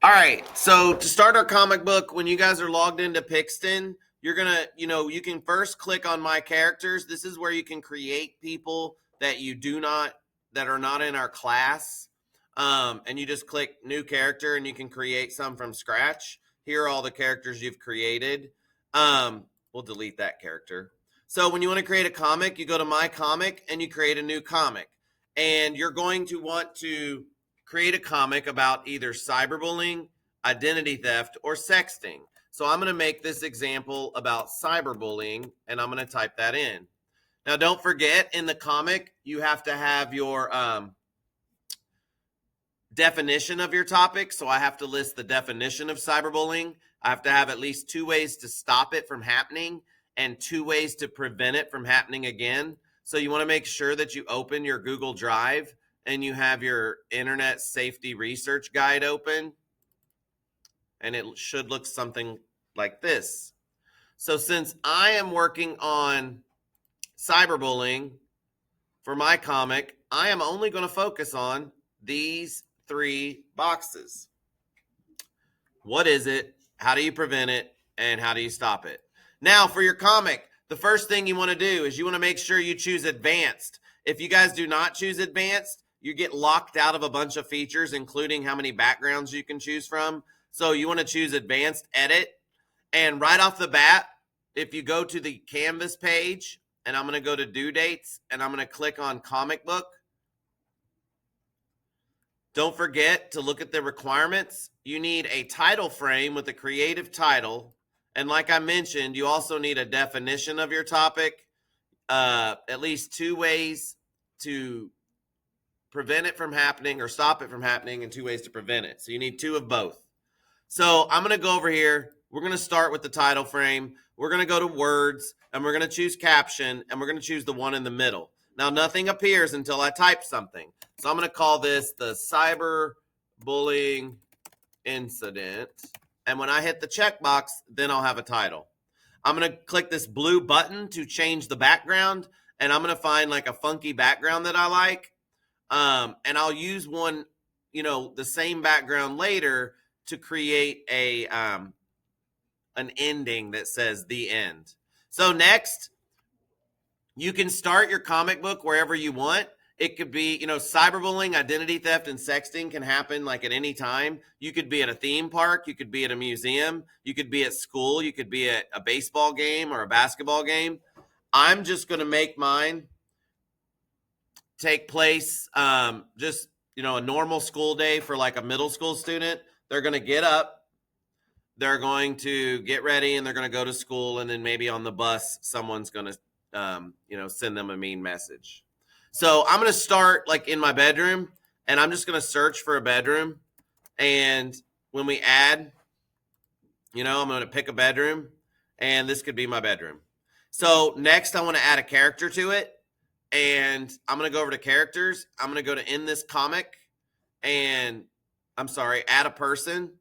All right, so to start our comic book, when you guys are logged into Pixton, you're gonna, you can first click on My Characters. This is where you can create people that that are not in our class. And you just click New Character, and you can create some from scratch. Here are all the characters you've created. We'll delete that character. So when you want to create a comic, you go to My Comic, and you create a new comic. And you're going to want to create a comic about either cyberbullying, identity theft, or sexting. So I'm going to make this example about cyberbullying, and I'm going to type that in. Now, don't forget, in the comic, you have to have your definition of your topic. So I have to list the definition of cyberbullying. I have to have at least 2 ways to stop it from happening and 2 ways to prevent it from happening again. So you want to make sure that you open your Google Drive and you have your Internet Safety Research Guide open, and it should look something like this. So since I am working on cyberbullying for my comic, I am only going to focus on these 3 boxes. What is it? How do you prevent it? And how do you stop it? Now, for your comic, the first thing you want to do is you want to make sure you choose advanced. If you guys do not choose advanced, you get locked out of a bunch of features, including how many backgrounds you can choose from. So you want to choose advanced edit. And right off the bat, if you go to the Canvas page, and I'm going to go to due dates, and I'm going to click on comic book. Don't forget to look at the requirements. You need a title frame with a creative title. And like I mentioned, you also need a definition of your topic, at least 2 ways to prevent it from happening or stop it from happening, and 2 ways to prevent it. So you need 2 of both. So I'm going to go over here. We're going to start with the title frame. We're going to go to words, and we're going to choose caption, and we're going to choose the one in the middle. Now, nothing appears until I type something. So I'm going to call this the cyberbullying incident. And when I hit the checkbox, then I'll have a title. I'm going to click this blue button to change the background, and I'm going to find like a funky background that I like. And I'll use one, the same background later to create an ending that says the end. So next, you can start your comic book wherever you want. It could be, cyberbullying, identity theft, and sexting can happen like at any time. You could be at a theme park. You could be at a museum. You could be at school. You could be at a baseball game or a basketball game. I'm just going to make mine take place just, a normal school day for like a middle school student. They're going to get up. They're going to get ready, and they're going to go to school. And then maybe on the bus, someone's going to, send them a mean message. So I'm going to start like in my bedroom, and I'm just going to search for a bedroom. And when we add, I'm going to pick a bedroom, and this could be my bedroom. So next I want to add a character to it, and I'm going to go over to characters. I'm going to go to in this comic, and add a person.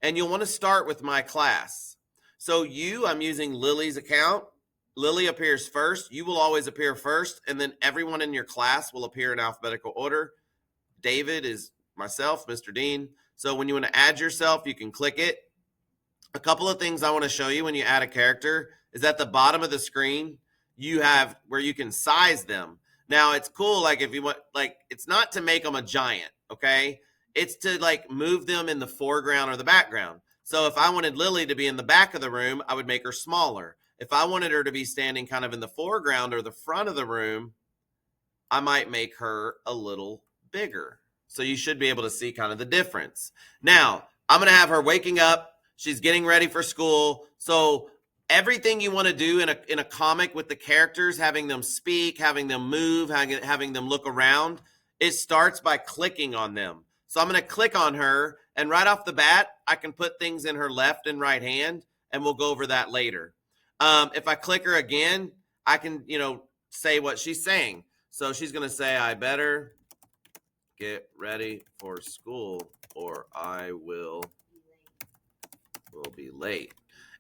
And you'll want to start with my class. So I'm using Lily's account. Lily appears first. You will always appear first, and then everyone in your class will appear in alphabetical order. David is myself, Mr. Dean. So when you want to add yourself, you can click it. A couple of things I want to show you when you add a character is at the bottom of the screen, you have where you can size them. Now, it's cool, like if you want, like it's not to make them a giant, okay? It's to like move them in the foreground or the background. So if I wanted Lily to be in the back of the room, I would make her smaller. If I wanted her to be standing kind of in the foreground or the front of the room, I might make her a little bigger. So you should be able to see kind of the difference. Now, I'm going to have her waking up. She's getting ready for school. So everything you want to do in a comic with the characters, having them speak, having them move, having them look around, it starts by clicking on them. So I'm going to click on her, and right off the bat, I can put things in her left and right hand, and we'll go over that later. If I click her again, I can, say what she's saying. So she's going to say, I better get ready for school or I will be late.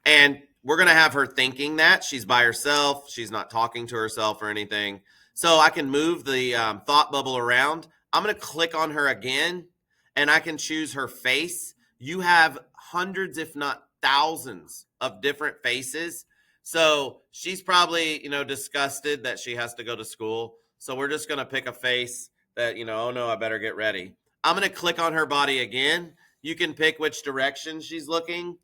And we're going to have her thinking that she's by herself. She's not talking to herself or anything. So I can move the thought bubble around. I'm going to click on her again, and I can choose her face. you have hundreds, if not thousands, of different faces. So she's probably, disgusted that she has to go to school. So we're just going to pick a face that, oh no, I better get ready. I'm going to click on her body again. You can pick which direction she's looking.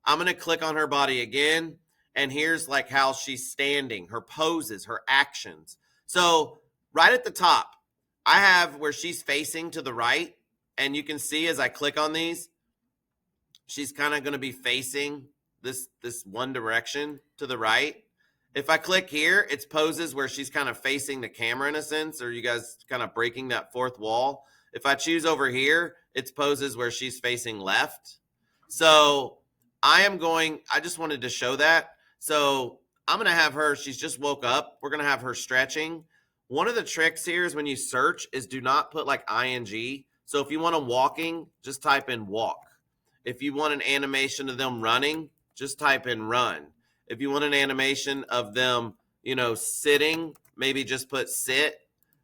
I'm going to click on her body again. And here's like how she's standing, her poses, her actions. So right at the top, I have where she's facing to the right. And you can see as I click on these, she's kind of going to be facing this one direction to the right. If I click here, it's poses where she's kind of facing the camera in a sense, or you guys kind of breaking that fourth wall. If I choose over here, it's poses where she's facing left. So I just wanted to show that. So I'm going to have her, she's just woke up. We're going to have her stretching. One of the tricks here is when you search is do not put like ing. So if you want a walking, just type in walk. If you want an animation of them running, just type in run. If you want an animation of them, sitting, maybe just put sit.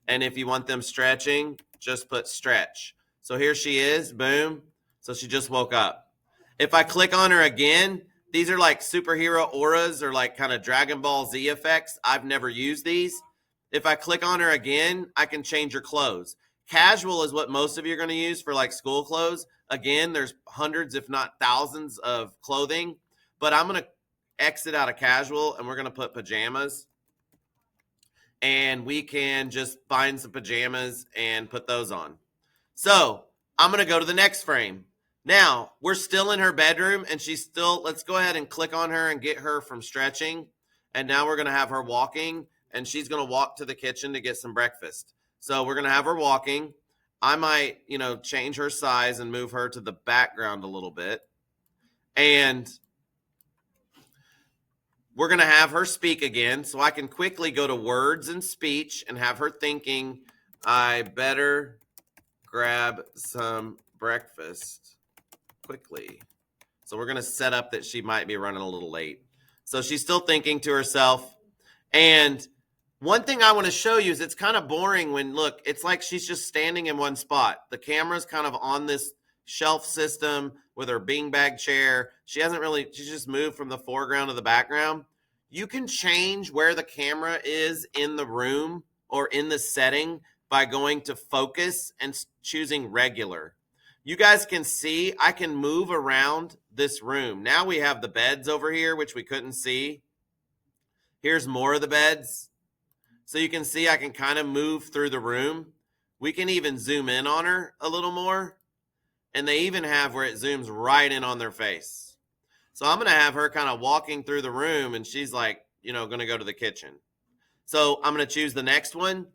And if you want them stretching, just put stretch. So here she is, boom. So she just woke up. If I click on her again, these are like superhero auras or like kind of Dragon Ball Z effects. I've never used these. If I click on her again, I can change her clothes. Casual is what most of you are going to use for like school clothes. Again, there's hundreds, if not thousands of clothing, but I'm going to exit out of casual and we're going to put pajamas. And we can just find some pajamas and put those on. So I'm going to go to the next frame. Now, we're still in her bedroom and let's go ahead and click on her and get her from stretching. And now we're going to have her walking and she's going to walk to the kitchen to get some breakfast. So we're going to have her walking. I might, change her size and move her to the background a little bit. And we're going to have her speak again. So I can quickly go to words and speech and have her thinking, I better grab some breakfast quickly. So we're going to set up that she might be running a little late. So she's still thinking to herself. And one thing I want to show you is it's kind of boring when, look, it's like she's just standing in one spot. The camera's kind of on this shelf system with her beanbag chair. She's just moved from the foreground to the background. You can change where the camera is in the room or in the setting by going to focus and choosing regular. You guys can see I can move around this room. Now we have the beds over here, which we couldn't see. Here's more of the beds. So you can see I can kind of move through the room. We can even zoom in on her a little more. And they even have where it zooms right in on their face. So I'm going to have her kind of walking through the room and she's like, going to go to the kitchen. So I'm going to choose the next one.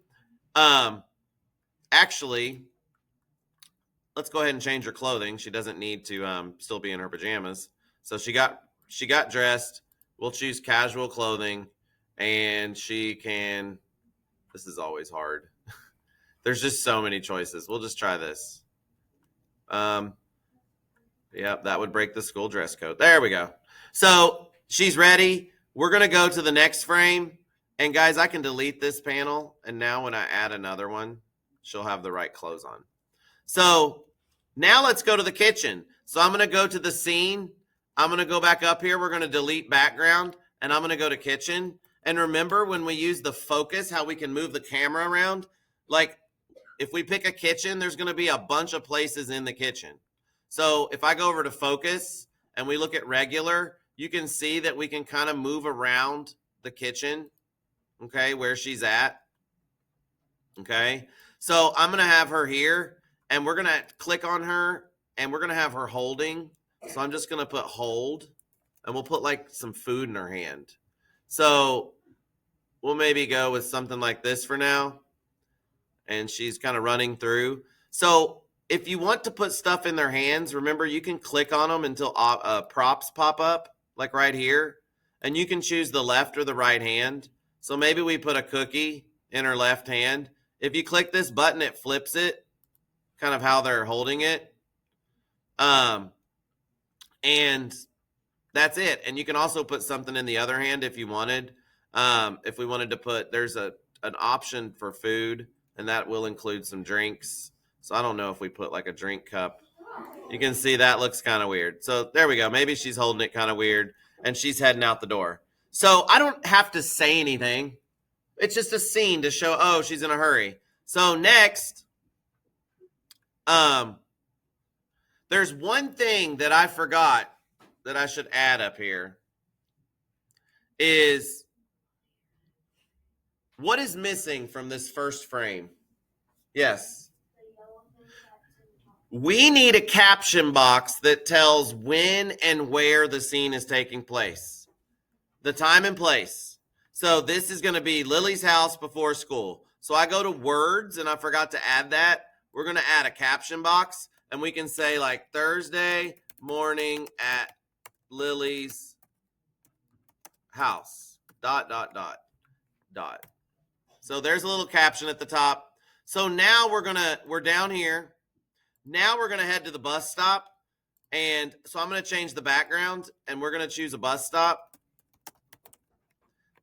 Actually, let's go ahead and change her clothing. She doesn't need to still be in her pajamas. So she got dressed. We'll choose casual clothing and she can, this is always hard. There's just so many choices. We'll just try this. Yep, that would break the school dress code. There we go. So she's ready. We're going to go to the next frame. And guys, I can delete this panel. And now when I add another one, she'll have the right clothes on. So now let's go to the kitchen. So I'm going to go to the scene. I'm going to go back up here. We're going to delete background. And I'm going to go to kitchen. And remember when we use the focus, how we can move the camera around? Like if we pick a kitchen, there's going to be a bunch of places in the kitchen. So if I go over to focus and we look at regular, you can see that we can kind of move around the kitchen, okay, where she's at. Okay, so I'm going to have her here and we're going to click on her and we're going to have her holding. So I'm just going to put hold and we'll put like some food in her hand. So we'll maybe go with something like this for now. And she's kind of running through. So if you want to put stuff in their hands, remember you can click on them until props pop up, like right here. And you can choose the left or the right hand. So maybe we put a cookie in her left hand. If you click this button, it flips it, kind of how they're holding it. And that's it. And you can also put something in the other hand if you wanted. If we wanted to put, there's an option for food, and that will include some drinks. So I don't know if we put like a drink cup You can see that looks kind of weird. So there we go. Maybe she's holding it kind of weird and she's heading out the door. So I don't have to say anything. It's just a scene to show, oh, she's in a hurry. So next, there's one thing that I forgot that I should add up here is what is missing from this first frame? Yes. We need a caption box that tells when and where the scene is taking place, the time and place. So this is going to be Lily's house before school. So I go to words and I forgot to add that. We're going to add a caption box and we can say like Thursday morning at Lily's house, ... So there's a little caption at the top. So now we're down here. Now we're going to head to the bus stop. And so I'm going to change the background and we're going to choose a bus stop.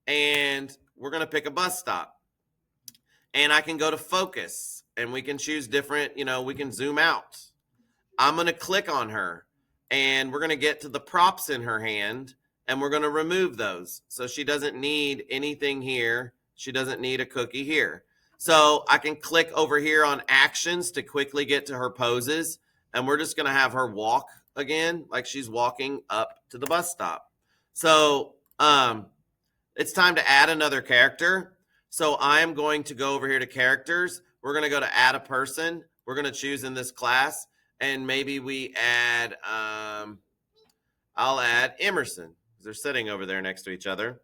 And we're going to pick a bus stop. And I can go to focus and we can choose different, we can zoom out. I'm going to click on her and we're going to get to the props in her hand and we're going to remove those. So she doesn't need anything here. She doesn't need a cookie here. So I can click over here on actions to quickly get to her poses. And we're just going to have her walk again, like she's walking up to the bus stop. So it's time to add another character. So I'm going to go over here to characters. We're going to go to add a person. We're going to choose in this class. And maybe we add, I'll add Emerson. They're sitting over there next to each other.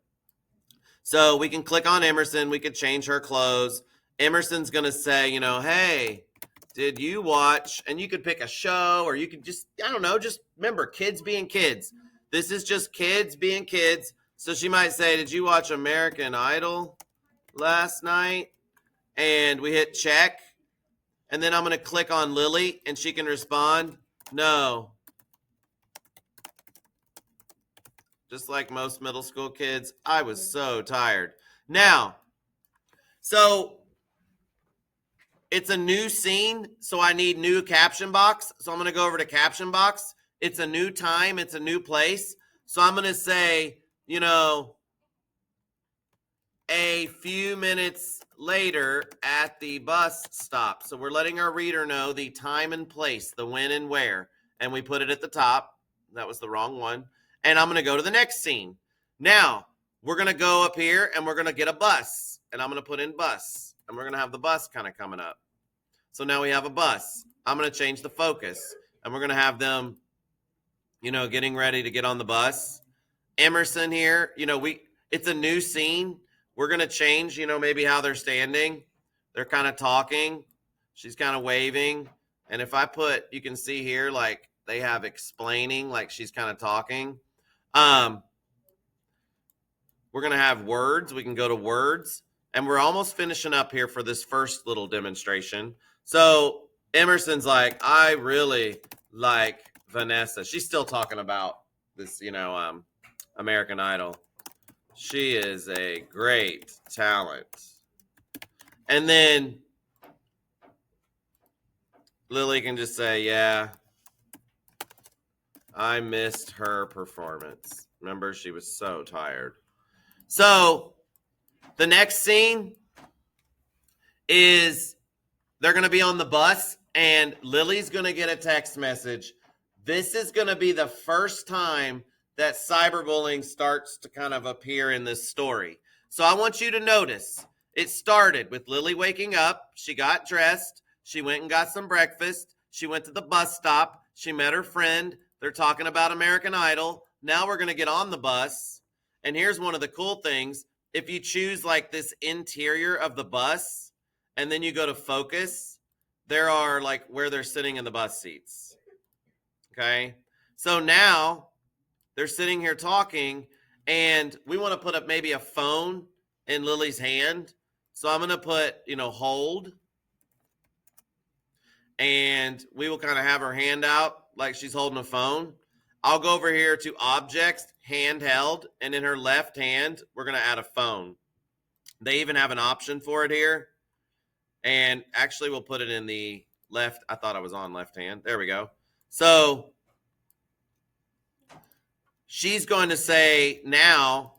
So we can click on Emerson. We could change her clothes. Emerson's going to say, hey, did you watch? And you could pick a show or you could just, I don't know, just remember kids being kids. This is just kids being kids. So she might say, did you watch American Idol last night? And we hit check. And then I'm going to click on Lily and she can respond, no. Just like most middle school kids, I was so tired. Now, so it's a new scene, so I need new caption box. So I'm going to go over to caption box. It's a new time. It's a new place. So I'm going to say, a few minutes later at the bus stop. So we're letting our reader know the time and place, the when and where. And we put it at the top. That was the wrong one. And I'm going to go to the next scene. Now, we're going to go up here and we're going to get a bus. And I'm going to put in bus. And we're going to have the bus kind of coming up. So now we have a bus. I'm going to change the focus. And we're going to have them, getting ready to get on the bus. Emerson here, it's a new scene. We're going to change, maybe how they're standing. They're kind of talking. She's kind of waving. And if I put, you can see here, like they have explaining, like she's kind of talking. We're going to have words. We can go to words. And we're almost finishing up here for this first little demonstration. So Emerson's like, I really like Vanessa. She's still talking about this, American Idol. She is a great talent. And then Lily can just say, yeah, I missed her performance. Remember, she was so tired. So the next scene is they're going to be on the bus and Lily's going to get a text message. This is going to be the first time that cyberbullying starts to kind of appear in this story. So I want you to notice it started with Lily waking up. She got dressed. She went and got some breakfast. She went to the bus stop. She met her friend. They're talking about American Idol. Now we're going to get on the bus. And here's one of the cool things. If you choose like this interior of the bus and then you go to focus, there are like where they're sitting in the bus seats. Okay. So now they're sitting here talking and we want to put up maybe a phone in Lily's hand. So I'm going to put, hold. And we will kind of have her hand out like she's holding a phone. I'll go over here to objects, handheld, and in her left hand, we're going to add a phone. They even have an option for it here. And actually, we'll put it in the left. I thought I was on left hand. There we go. So she's going to say now,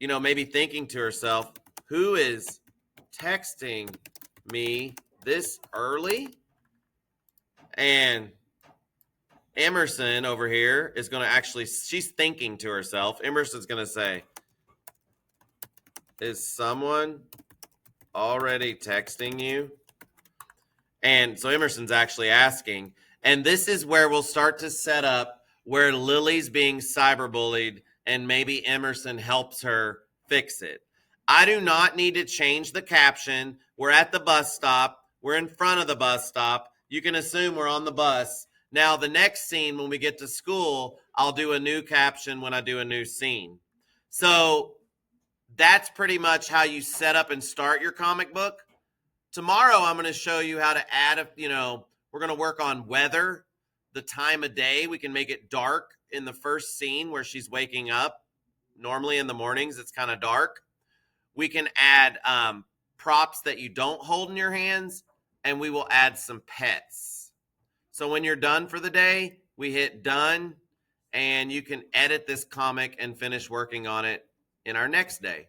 maybe thinking to herself, who is texting me this early? And Emerson over here is going to actually, she's thinking to herself. Emerson's going to say, is someone already texting you? And so Emerson's actually asking. And this is where we'll start to set up where Lily's being cyberbullied and maybe Emerson helps her fix it. I do not need to change the caption. We're at the bus stop. We're in front of the bus stop. You can assume we're on the bus. Now, the next scene, when we get to school, I'll do a new caption when I do a new scene. So that's pretty much how you set up and start your comic book. Tomorrow, I'm going to show you how to add, we're going to work on weather, the time of day. We can make it dark in the first scene where she's waking up. Normally in the mornings, it's kind of dark. We can add props that you don't hold in your hands, and we will add some pets. So when you're done for the day, we hit done, and you can edit this comic and finish working on it in our next day.